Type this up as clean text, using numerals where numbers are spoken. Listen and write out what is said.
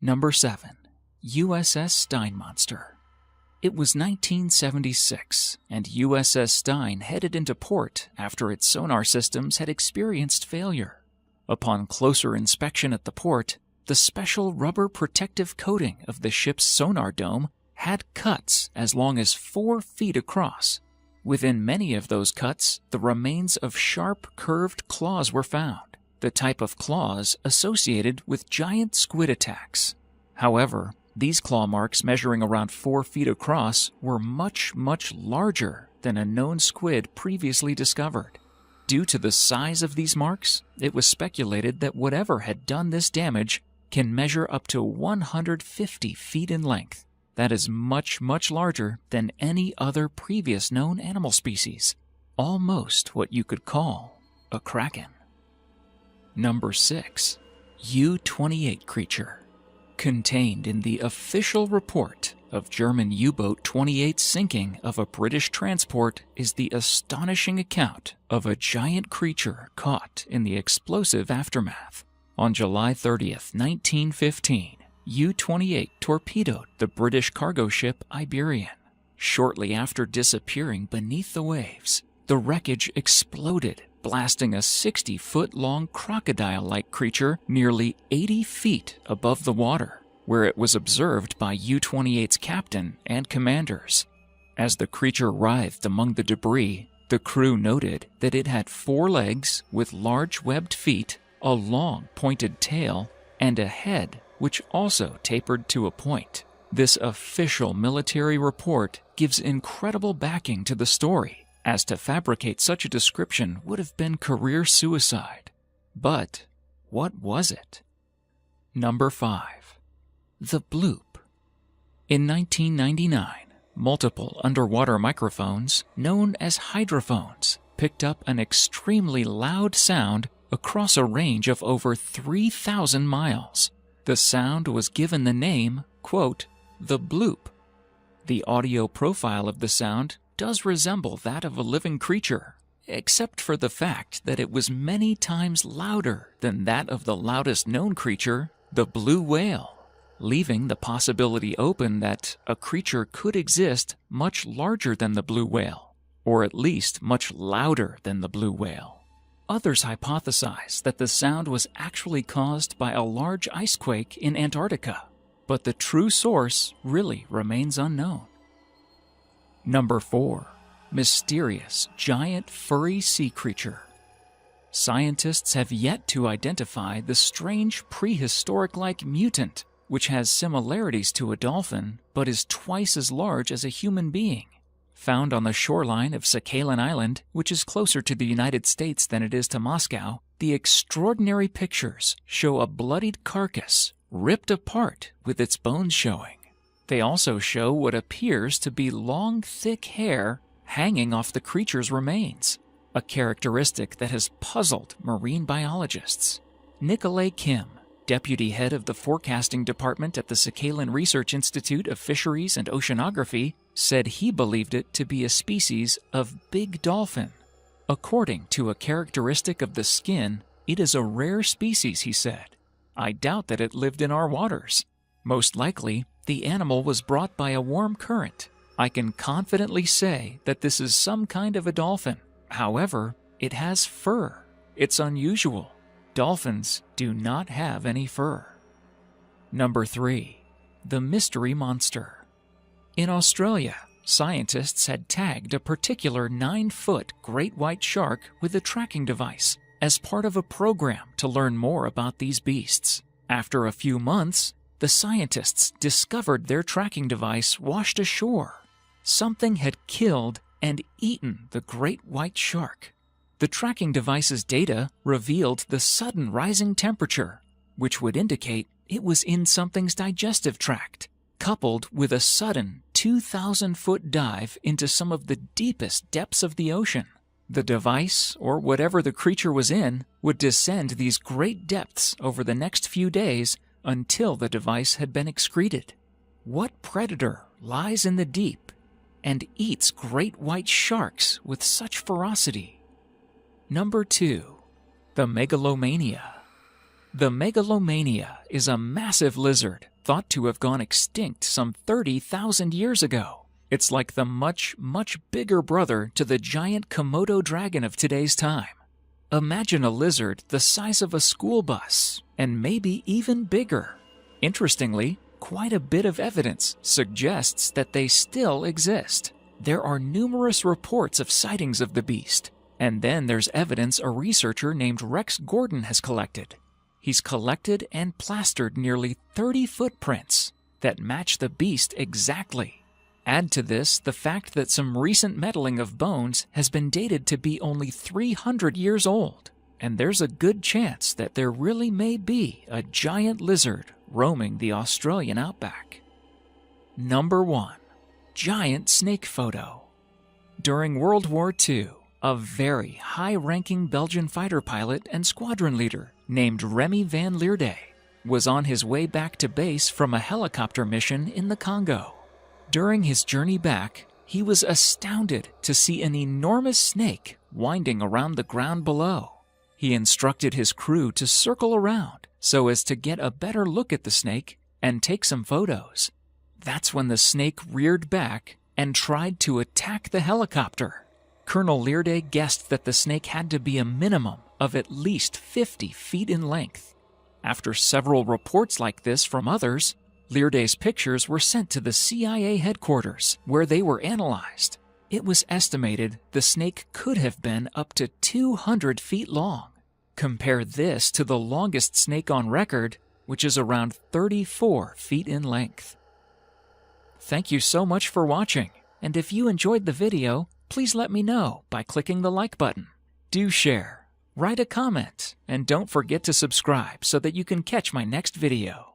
Number 7. USS Stein Monster. It was 1976, and USS Stein headed into port after its sonar systems had experienced failure. Upon closer inspection at the port, the special rubber protective coating of the ship's sonar dome had cuts as long as 4 feet across. Within many of those cuts, the remains of sharp, curved claws were found, the type of claws associated with giant squid attacks. However, these claw marks measuring around 4 feet across were much, much larger than a known squid previously discovered. Due to the size of these marks, it was speculated that whatever had done this damage can measure up to 150 feet in length. That is much, much larger than any other previous known animal species. Almost what you could call a kraken. Number 6. U-28 creature. Contained in the official report of German U-boat 28's sinking of a British transport is the astonishing account of a giant creature caught in the explosive aftermath. On July 30th, 1915, U-28 torpedoed the British cargo ship Iberian. Shortly after disappearing beneath the waves, the wreckage exploded, blasting a 60-foot-long crocodile-like creature nearly 80 feet above the water, where it was observed by U-28's captain and commanders. As the creature writhed among the debris, the crew noted that it had 4 legs with large webbed feet, a long pointed tail, and a head which also tapered to a point. This official military report gives incredible backing to the story, as to fabricate such a description would have been career suicide. But what was it? Number 5. The bloop. In 1999, multiple underwater microphones, known as hydrophones, picked up an extremely loud sound across a range of over 3,000 miles. The sound was given the name, quote, the bloop. The audio profile of the sound does resemble that of a living creature, except for the fact that it was many times louder than that of the loudest known creature, the blue whale, leaving the possibility open that a creature could exist much larger than the blue whale, or at least much louder than the blue whale. Others hypothesize that the sound was actually caused by a large ice quake in Antarctica, but the true source really remains unknown. Number 4. Mysterious giant furry sea creature. Scientists have yet to identify the strange prehistoric-like mutant, which has similarities to a dolphin but is twice as large as a human being. Found on the shoreline of Sakhalin Island, which is closer to the United States than it is to Moscow, the extraordinary pictures show a bloodied carcass ripped apart with its bones showing. They also show what appears to be long, thick hair hanging off the creature's remains, a characteristic that has puzzled marine biologists. Nikolay Kim, deputy head of the forecasting department at the Sakhalin Research Institute of Fisheries and Oceanography, said he believed it to be a species of big dolphin. According to a characteristic of the skin, it is a rare species, he said. I doubt that it lived in our waters. Most likely, the animal was brought by a warm current. I can confidently say that this is some kind of a dolphin. However, it has fur. It's unusual. Dolphins do not have any fur. Number 3. The mystery monster. In Australia, scientists had tagged a particular 9-foot great white shark with a tracking device as part of a program to learn more about these beasts. After a few months, the scientists discovered their tracking device washed ashore. Something had killed and eaten the great white shark. The tracking device's data revealed the sudden rising temperature, which would indicate it was in something's digestive tract, coupled with a sudden 2,000-foot dive into some of the deepest depths of the ocean. The device, or whatever the creature was in, would descend these great depths over the next few days until the device had been excreted. What predator lies in the deep and eats great white sharks with such ferocity? Number 2. The megalomania. The Megalomania is a massive lizard thought to have gone extinct some 30,000 years ago. It's like the much, much bigger brother to the giant Komodo dragon of today's time. Imagine a lizard the size of a school bus, and maybe even bigger. Interestingly, quite a bit of evidence suggests that they still exist. There are numerous reports of sightings of the beast, and then there's evidence a researcher named Rex Gordon has collected. He's collected and plastered nearly 30 footprints that match the beast exactly. Add to this the fact that some recent metalling of bones has been dated to be only 300 years old, and there's a good chance that there really may be a giant lizard roaming the Australian outback. Number 1. Giant snake photo. During World War II, a very high-ranking Belgian fighter pilot and squadron leader named Remy van Lierde was on his way back to base from a helicopter mission in the Congo. During his journey back, he was astounded to see an enormous snake winding around the ground below. He instructed his crew to circle around so as to get a better look at the snake and take some photos. That's when the snake reared back and tried to attack the helicopter. Colonel Lierde guessed that the snake had to be a minimum of at least 50 feet in length. After several reports like this from others, Lierde's pictures were sent to the CIA headquarters, where they were analyzed. It was estimated the snake could have been up to 200 feet long. Compare this to the longest snake on record, which is around 34 feet in length. Thank you so much for watching, and if you enjoyed the video, please let me know by clicking the like button. Do share, write a comment, and don't forget to subscribe so that you can catch my next video.